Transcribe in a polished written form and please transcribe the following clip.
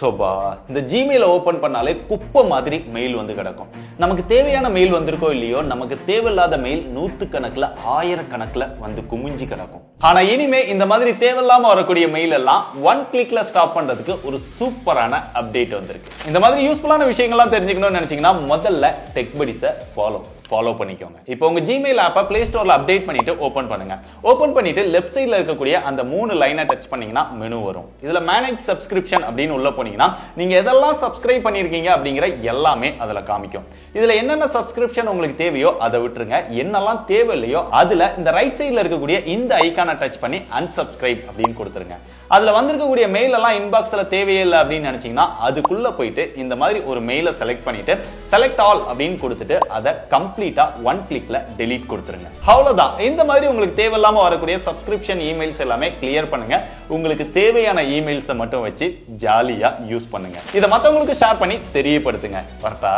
Sofa இந்த ஜிமெயில open பண்ணாலே குப்பை மாதிரி மெயில் வந்து கிடக்கும். நமக்கு தேவையான மெயில் வந்திருக்கோ இல்லையோ, நமக்கு தேவையில்லாத மெயில் நூத்துக்கணக்குல ஆயிரக்கணக்குல வந்து குமிஞ்சி கிடக்கும். ஆனா இனிமே இந்த மாதிரி தேவையில்லாம வரக்கூடிய மெயில் எல்லாம் ஒன் கிளிக்ல ஸ்டாப் பண்றதுக்கு ஒரு சூப்பரான அப்டேட் வந்திருக்கு. இந்த மாதிரி யூஸ்ஃபுல்லான விஷயங்கள்லாம் தெரிஞ்சுக்கணும்னு நினைச்சீங்கன்னா முதல்ல டெக்படிஸை ஃபாலோ பண்ணிக்கோங்க. இப்போ உங்க ஜிமெயில் ஆப்பை பிளே ஸ்டோர்ல அப்டேட் பண்ணிட்டு ஓபன் பண்ணுங்க. ஓபன் பண்ணிட்டு லெஃப்ட் சைடுல இருக்கக்கூடிய அந்த 3 லைனை டச் பண்ணீங்கன்னா மெனு வரும். இதுல மேனேஜ் சப்ஸ்கிரிப்ஷன் அப்படின்னு உள்ள போனீங்கன்னா நீங்க எதெல்லாம் சப்ஸ்கிரைப் பண்ணிருக்கீங்க அப்படிங்கிற எல்லாமே அதுல காமிக்கும். இதுல என்னென்ன சப்ஸ்கிரிப்ஷன் உங்களுக்கு தேவையோ அதை விட்டுருங்க. என்னெல்லாம் தேவையில்லையோ அதுல இந்த ரைட் சைடுல இருக்கக்கூடிய இந்த ஐகானை டச் பண்ணி unsubscribe அப்படின்னு கொடுத்துருங்க. அதுல வந்திருக்கக்கூடிய மெயில் எல்லாம் இன்பாக்ஸ்ல தேவையே இல்லை அப்படின்னு நினைச்சீங்கன்னா அதுக்குள்ள போயிட்டு இந்த மாதிரி ஒரு மெயிலை செலக்ட் பண்ணிட்டு செலக்ட் ஆல் அப்படின்னு கொடுத்துட்டு அதை கம்ப்ளீட்டா ஒன் கிளிக்ல டெலீட் கொடுத்துருங்க. அவ்வளவுதான். இந்த மாதிரி உங்களுக்கு தேவையில்லாம வரக்கூடிய சப்ஸ்கிரிப்ஷன் இமெயில்ஸ் எல்லாமே கிளியர் பண்ணுங்க. உங்களுக்கு தேவையான இமெயில்ஸை மட்டும் வச்சு ஜாலியா யூஸ் பண்ணுங்க. இதை மத்தவங்களுக்கு ஷேர் பண்ணி தெரியப்படுத்துங்க. வரட்டா?